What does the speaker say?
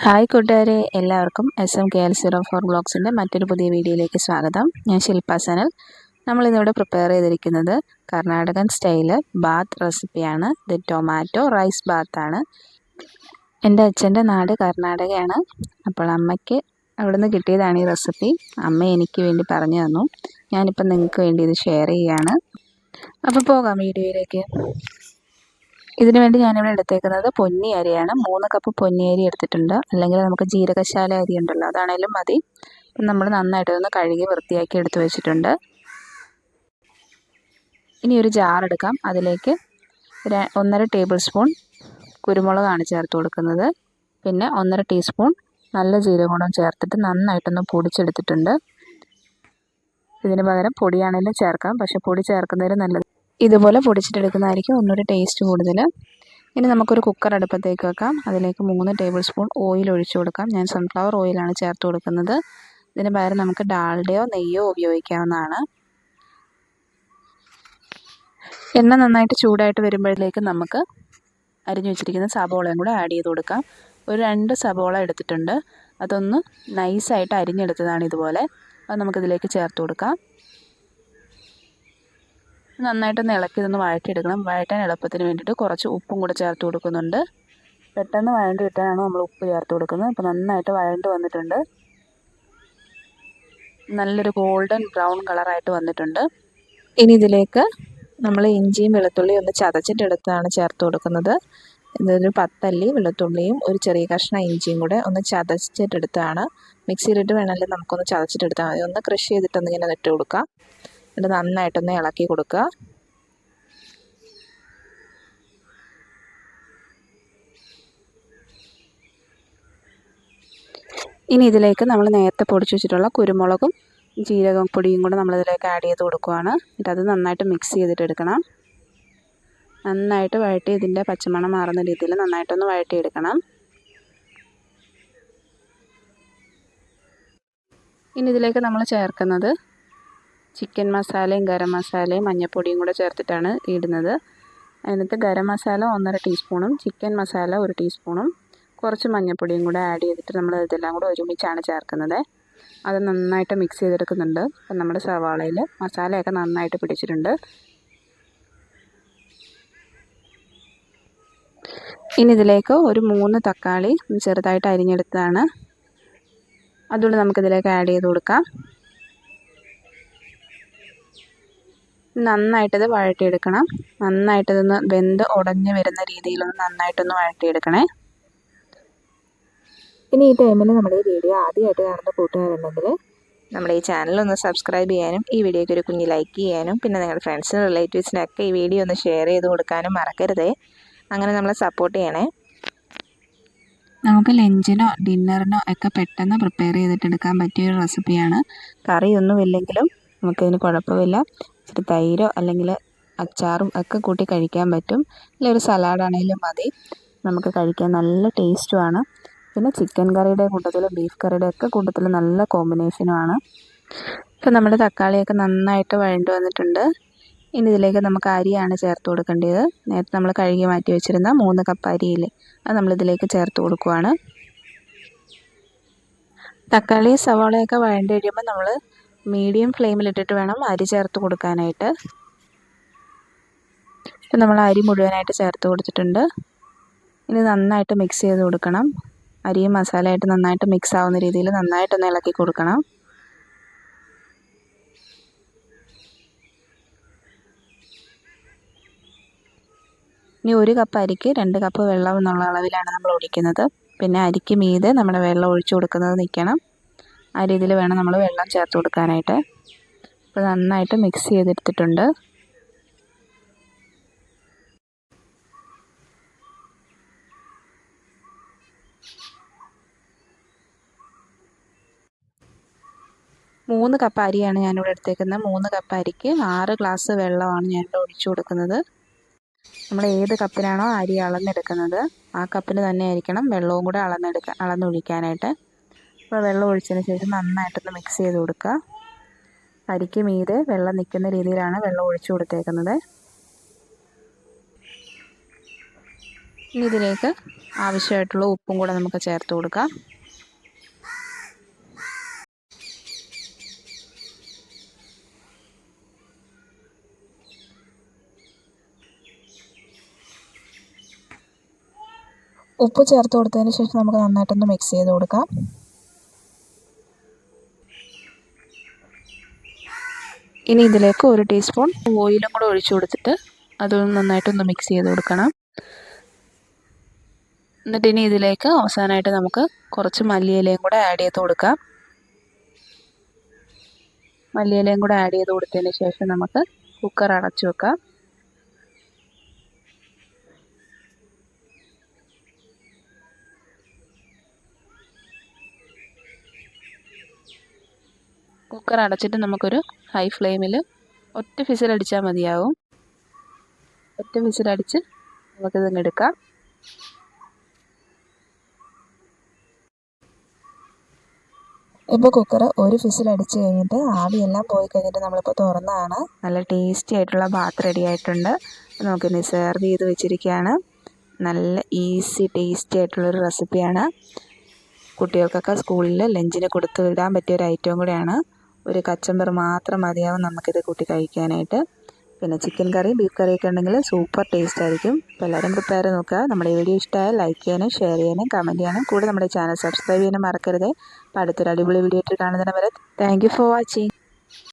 Hi കൂട്ടുകാരെ, എല്ലാവർക്കും SM KL04 ബ്ലോഗ്സിൻ്റെ മറ്റൊരു പുതിയ വീഡിയോയിലേക്ക് സ്വാഗതം. ഞാൻ ശില്പ സനൽ. നമ്മളിന്നിവിടെ പ്രിപ്പയർ ചെയ്തിരിക്കുന്നത് കർണാടകൻ സ്റ്റൈല് ബാത്ത് റെസിപ്പിയാണ്. ഇത് ടൊമാറ്റോ റൈസ് ബാത്താണ്. എൻ്റെ അച്ഛൻ്റെ നാട് കർണാടകയാണ്. അപ്പോൾ അമ്മയ്ക്ക് അവിടുന്ന് കിട്ടിയതാണ് ഈ റെസിപ്പി. അമ്മ എനിക്ക് വേണ്ടി പറഞ്ഞു തന്നു. ഞാനിപ്പം നിങ്ങൾക്ക് വേണ്ടി ഇത് ഷെയർ ചെയ്യുകയാണ്. അപ്പോൾ പോകാം വീഡിയോയിലേക്ക്. ഇതിനു വേണ്ടി ഞാനിവിടെ എടുത്തേക്കുന്നത് പൊന്നി അരിയാണ്. 3 കപ്പ് പൊന്നി അരി എടുത്തിട്ടുണ്ട്. അല്ലെങ്കിൽ നമുക്ക് ജീരകശാല അരി ഉണ്ടല്ലോ, അതാണേലും മതി. നമ്മൾ നന്നായിട്ടൊന്ന് കഴുകി വൃത്തിയാക്കി എടുത്തു വെച്ചിട്ടുണ്ട്. ഇനി ഒരു ജാർ എടുക്കാം. അതിലേക്ക് 1.5 ടേബിൾ സ്പൂൺ കുരുമുളകാണ് ചേർത്ത് കൊടുക്കുന്നത്. പിന്നെ 1.5 ടീസ്പൂൺ നല്ല ജീരകം ചേർത്തിട്ട് നന്നായിട്ടൊന്ന് പൊടിച്ചെടുത്തിട്ടുണ്ട്. ഇതിന് പകരം പൊടിയാണെങ്കിലും ചേർക്കാം, പക്ഷേ പൊടി ചേർക്കുന്നതിന് നല്ലത് ഇതുപോലെ പൊടിച്ചിട്ടെടുക്കുന്നതായിരിക്കും ഒന്നുകൂടി ടേസ്റ്റ് കൂടുതൽ. ഇനി നമുക്കൊരു കുക്കർ അടുപ്പത്തേക്ക് വെക്കാം. അതിലേക്ക് 3 ടേബിൾ സ്പൂൺ ഓയിൽ ഒഴിച്ചു കൊടുക്കാം. ഞാൻ സൺഫ്ലവർ ഓയിലാണ് ചേർത്ത് കൊടുക്കുന്നത്. ഇതിന് പകരം നമുക്ക് ഡാൽഡയോ നെയ്യോ ഉപയോഗിക്കാവുന്നതാണ്. എണ്ണ നന്നായിട്ട് ചൂടായിട്ട് വരുമ്പോഴേക്ക് നമുക്ക് അരിഞ്ഞു വെച്ചിരിക്കുന്ന സബോളയും കൂടെ ആഡ് ചെയ്ത് കൊടുക്കാം. ഒരു 2 സബോള എടുത്തിട്ടുണ്ട്. അതൊന്ന് നൈസായിട്ട് അരിഞ്ഞെടുത്തതാണ് ഇതുപോലെ. അത് നമുക്കിതിലേക്ക് ചേർത്ത് കൊടുക്കാം. നന്നായിട്ടൊന്ന് ഇളക്കി ഇതൊന്ന് വഴറ്റിയെടുക്കണം. വഴറ്റാൻ എളുപ്പത്തിന് വേണ്ടിയിട്ട് കുറച്ച് ഉപ്പും കൂടെ ചേർത്ത് കൊടുക്കുന്നുണ്ട്. പെട്ടെന്ന് വഴണ്ട് കിട്ടാനാണ് നമ്മൾ ഉപ്പ് ചേർത്ത് കൊടുക്കുന്നത്. അപ്പോൾ നന്നായിട്ട് വഴണ്ട് വന്നിട്ടുണ്ട്. നല്ലൊരു ഗോൾഡൻ ബ്രൗൺ കളറായിട്ട് വന്നിട്ടുണ്ട്. ഇനി ഇതിലേക്ക് നമ്മൾ ഇഞ്ചിയും വെളുത്തുള്ളിയും ഒന്ന് ചതച്ചിട്ടെടുത്താണ് ചേർത്ത് കൊടുക്കുന്നത്. ഇതൊരു 10 അല്ലി വെളുത്തുള്ളിയും ഒരു ചെറിയ കഷ്ണം ഇഞ്ചിയും കൂടെ ഒന്ന് ചതച്ചിട്ടെടുത്താണ്. മിക്സിയിലിട്ട് വേണമെങ്കിൽ നമുക്കൊന്ന് ചതച്ചിട്ടെടുത്താൽ മതി. ഒന്ന് ക്രഷ് ചെയ്തിട്ടൊന്ന് ഇങ്ങനെ ഇട്ട് കൊടുക്കുക. എന്നിട്ട് നന്നായിട്ടൊന്ന് ഇളക്കി കൊടുക്കുക. ഇനി ഇതിലേക്ക് നമ്മൾ നേരത്തെ പൊടിച്ചു വെച്ചിട്ടുള്ള കുരുമുളകും ജീരകം പൊടിയും കൂടെ നമ്മളിതിലേക്ക് ആഡ് ചെയ്ത് കൊടുക്കുകയാണ്. എന്നിട്ട് അത് നന്നായിട്ട് മിക്സ് ചെയ്തിട്ടെടുക്കണം. നന്നായിട്ട് വഴറ്റി ഇതിൻ്റെ പച്ചമണം മാറുന്ന രീതിയിൽ നന്നായിട്ടൊന്ന് വഴറ്റിയെടുക്കണം. ഇനി ഇതിലേക്ക് നമ്മൾ ചേർക്കുന്നത് ചിക്കൻ മസാലയും ഗരം മസാലയും മഞ്ഞൾപ്പൊടിയും കൂടെ ചേർത്തിട്ടാണ് ഇടുന്നത്. അതിനകത്ത് ഗരം മസാല 1.5 ടീസ്പൂണും ചിക്കൻ മസാല 1 ടീസ്പൂണും കുറച്ച് മഞ്ഞൾപ്പൊടിയും കൂടെ ആഡ് ചെയ്തിട്ട് നമ്മൾ ഇതെല്ലാം കൂടെ ഒരുമിച്ചാണ് ചേർക്കുന്നത്. അത് നന്നായിട്ട് മിക്സ് ചെയ്തെടുക്കുന്നുണ്ട്. അപ്പം നമ്മുടെ സവാളയിൽ മസാലയൊക്കെ നന്നായിട്ട് പിടിച്ചിട്ടുണ്ട്. ഇനി ഇതിലേക്ക് ഒരു 3 തക്കാളി ചെറുതായിട്ട് അരിഞ്ഞെടുത്തതാണ്. അതുകൊണ്ട് നമുക്കിതിലേക്ക് ആഡ് ചെയ്ത് കൊടുക്കാം. നന്നായിട്ടത് വഴറ്റിയെടുക്കണം. നന്നായിട്ടതൊന്ന് വെന്ത് ഉടഞ്ഞ് വരുന്ന രീതിയിലൊന്ന് നന്നായിട്ടൊന്ന് വഴറ്റിയെടുക്കണേ. ഇനി ഈ ടൈമിൽ നമ്മുടെ ഈ വീഡിയോ ആദ്യമായിട്ട് കാണുന്ന കൂട്ടുകാരുണ്ടെങ്കിൽ നമ്മുടെ ഈ ചാനലൊന്ന് സബ്സ്ക്രൈബ് ചെയ്യാനും ഈ വീഡിയോയ്ക്ക് ഒരു കുഞ്ഞ് ലൈക്ക് ചെയ്യാനും പിന്നെ നിങ്ങളുടെ ഫ്രണ്ട്സിനും റിലേറ്റീവ്സിനൊക്കെ ഈ വീഡിയോ ഒന്ന് ഷെയർ ചെയ്ത് കൊടുക്കാനും മറക്കരുതേ. അങ്ങനെ നമ്മളെ സപ്പോർട്ട് ചെയ്യണേ. നമുക്ക് ലഞ്ചിനോ ഡിന്നറിനോ ഒക്കെ പെട്ടെന്ന് പ്രിപ്പയർ ചെയ്തിട്ടെടുക്കാൻ പറ്റിയൊരു റെസിപ്പിയാണ്. കറിയൊന്നും ഇല്ലെങ്കിലും നമുക്കിതിന് കുഴപ്പമില്ല. ഇച്ചിരി തൈരോ അല്ലെങ്കിൽ അച്ചാറും ഒക്കെ കൂട്ടി കഴിക്കാൻ പറ്റും. അല്ലെങ്കിൽ ഒരു സലാഡാണെങ്കിലും മതി. നമുക്ക് കഴിക്കാൻ നല്ല ടേസ്റ്റുമാണ്. പിന്നെ ചിക്കൻ കറിയുടെ കൂട്ടത്തിലും ബീഫ് കറിയുടെ ഒക്കെ കൂട്ടത്തിലും നല്ല കോമ്പിനേഷനുമാണ്. ഇപ്പം നമ്മുടെ തക്കാളിയൊക്കെ നന്നായിട്ട് വഴണ്ട് വന്നിട്ടുണ്ട്. ഇനി ഇതിലേക്ക് നമുക്ക് അരിയാണ് ചേർത്ത് കൊടുക്കേണ്ടത്. നേരത്തെ നമ്മൾ കഴുകി മാറ്റി വെച്ചിരുന്ന 3 കപ്പ് അരിയില്ലേ, അത് നമ്മളിതിലേക്ക് ചേർത്ത് കൊടുക്കുകയാണ്. തക്കാളി സവാളയൊക്കെ വഴണ്ട് കഴിയുമ്പോൾ നമ്മൾ മീഡിയം ഫ്ലെയിമിലിട്ടിട്ട് വേണം അരി ചേർത്ത് കൊടുക്കാനായിട്ട്. ഇപ്പം നമ്മൾ അരി മുഴുവനായിട്ട് ചേർത്ത് കൊടുത്തിട്ടുണ്ട്. ഇനി നന്നായിട്ട് മിക്സ് ചെയ്ത് കൊടുക്കണം. അരിയും മസാലയായിട്ട് നന്നായിട്ട് മിക്സ് ആവുന്ന രീതിയിൽ നന്നായിട്ടൊന്ന് ഇളക്കി കൊടുക്കണം. ഇനി 1 കപ്പ് അരിക്ക് 2 കപ്പ് വെള്ളം എന്നുള്ള അളവിലാണ് നമ്മൾ ഒഴിക്കുന്നത്. പിന്നെ അരിക്ക് മീതെ നമ്മുടെ വെള്ളം ഒഴിച്ചു കൊടുക്കുന്നത് നിൽക്കണം. ആ രീതിയിൽ വേണം നമ്മൾ വെള്ളം ചേർത്ത് കൊടുക്കാനായിട്ട്. അപ്പോൾ നന്നായിട്ട് മിക്സ് ചെയ്തെടുത്തിട്ടുണ്ട്. മൂന്ന് കപ്പ് അരിയാണ് ഞാനിവിടെ എടുത്തേക്കുന്നത്. 3 കപ്പ് അരിക്ക് 6 ഗ്ലാസ് വെള്ളമാണ് ഞാനിവിടെ ഒഴിച്ചു കൊടുക്കുന്നത്. നമ്മൾ ഏത് കപ്പിനാണോ അരി അളന്നെടുക്കുന്നത് ആ കപ്പിന് തന്നെ ആയിരിക്കണം വെള്ളവും കൂടെ അളന്നൊഴിക്കാനായിട്ട്. അപ്പോൾ വെള്ളം ഒഴിച്ചതിന് ശേഷം നന്നായിട്ടൊന്ന് മിക്സ് ചെയ്ത് കൊടുക്കുക. അരിക്ക് മീതെ വെള്ളം നിൽക്കുന്ന രീതിയിലാണ് വെള്ളം ഒഴിച്ചു കൊടുത്തേക്കുന്നത്. ഇനി ഇതിലേക്ക് ആവശ്യമായിട്ടുള്ള ഉപ്പും കൂടെ നമുക്ക് ചേർത്ത് കൊടുക്കാം. ഉപ്പ് ചേർത്ത് കൊടുത്തതിന് ശേഷം നമുക്ക് നന്നായിട്ടൊന്ന് മിക്സ് ചെയ്ത് കൊടുക്കാം. ഇനി ഇതിലേക്ക് 1 ടീസ്പൂൺ ഓയിലും കൂടെ ഒഴിച്ചു കൊടുത്തിട്ട് അതൊന്ന് നന്നായിട്ടൊന്ന് മിക്സ് ചെയ്ത് കൊടുക്കണം. എന്നിട്ട് ഇനി ഇതിലേക്ക് അവസാനമായിട്ട് നമുക്ക് കുറച്ച് മല്ലിയിലയും കൂടെ ആഡ് ചെയ്ത് കൊടുക്കാം. മല്ലിയിലയും കൂടെ ആഡ് ചെയ്ത് കൊടുത്തതിന് ശേഷം നമുക്ക് കുക്കർ അടച്ചു വെക്കാം. കുക്കർ അടച്ചിട്ട് നമുക്കൊരു ഹൈ ഫ്ലെയിമിൽ ഒറ്റ വിസിലടിച്ചാൽ മതിയാവും. ഒറ്റ വിസിലടിച്ച് നമുക്കിതങ്ങ് എടുക്കാം. ഇപ്പോൾ കുക്കർ ഒരു വിസിലടിച്ച് കഴിഞ്ഞിട്ട് ആവിയെല്ലാം പോയി കഴിഞ്ഞിട്ട് നമ്മളിപ്പോൾ തുറന്നതാണ്. നല്ല ടേസ്റ്റി ആയിട്ടുള്ള ബാത്ത് റെഡി ആയിട്ടുണ്ട്. നമുക്കിനി സെർവ് ചെയ്ത് വെച്ചിരിക്കുകയാണ്. നല്ല ഈസി ടേസ്റ്റി ആയിട്ടുള്ളൊരു റെസിപ്പിയാണ്. കുട്ടികൾക്കൊക്കെ സ്കൂളിൽ ലഞ്ചിന് കൊടുത്തു വിടാൻ പറ്റിയൊരു ഐറ്റവും കൂടെയാണ്. ഒരു കച്ചമ്പർ മാത്രം മതിയാവും നമുക്കിത് കൂട്ടി കഴിക്കാനായിട്ട്. പിന്നെ ചിക്കൻ കറി ബീഫ് കറിയൊക്കെ ഉണ്ടെങ്കിൽ സൂപ്പർ ടേസ്റ്റ് ആയിരിക്കും. അപ്പോൾ എല്ലാവരും പ്രിപ്പയർ ചെയ്ത് നോക്കുക. നമ്മുടെ വീഡിയോ ഇഷ്ടമായാൽ ലൈക്ക് ചെയ്യാനും ഷെയർ ചെയ്യാനും കമൻറ്റ് ചെയ്യാനും കൂടെ നമ്മുടെ ചാനൽ സബ്സ്ക്രൈബ് ചെയ്യാനും മറക്കരുത്. അപ്പോൾ അടുത്തൊരു അടിപൊളി വീഡിയോ ആയിട്ട് കാണുന്നതിന് വരെ താങ്ക് യു ഫോർ വാച്ചിങ്.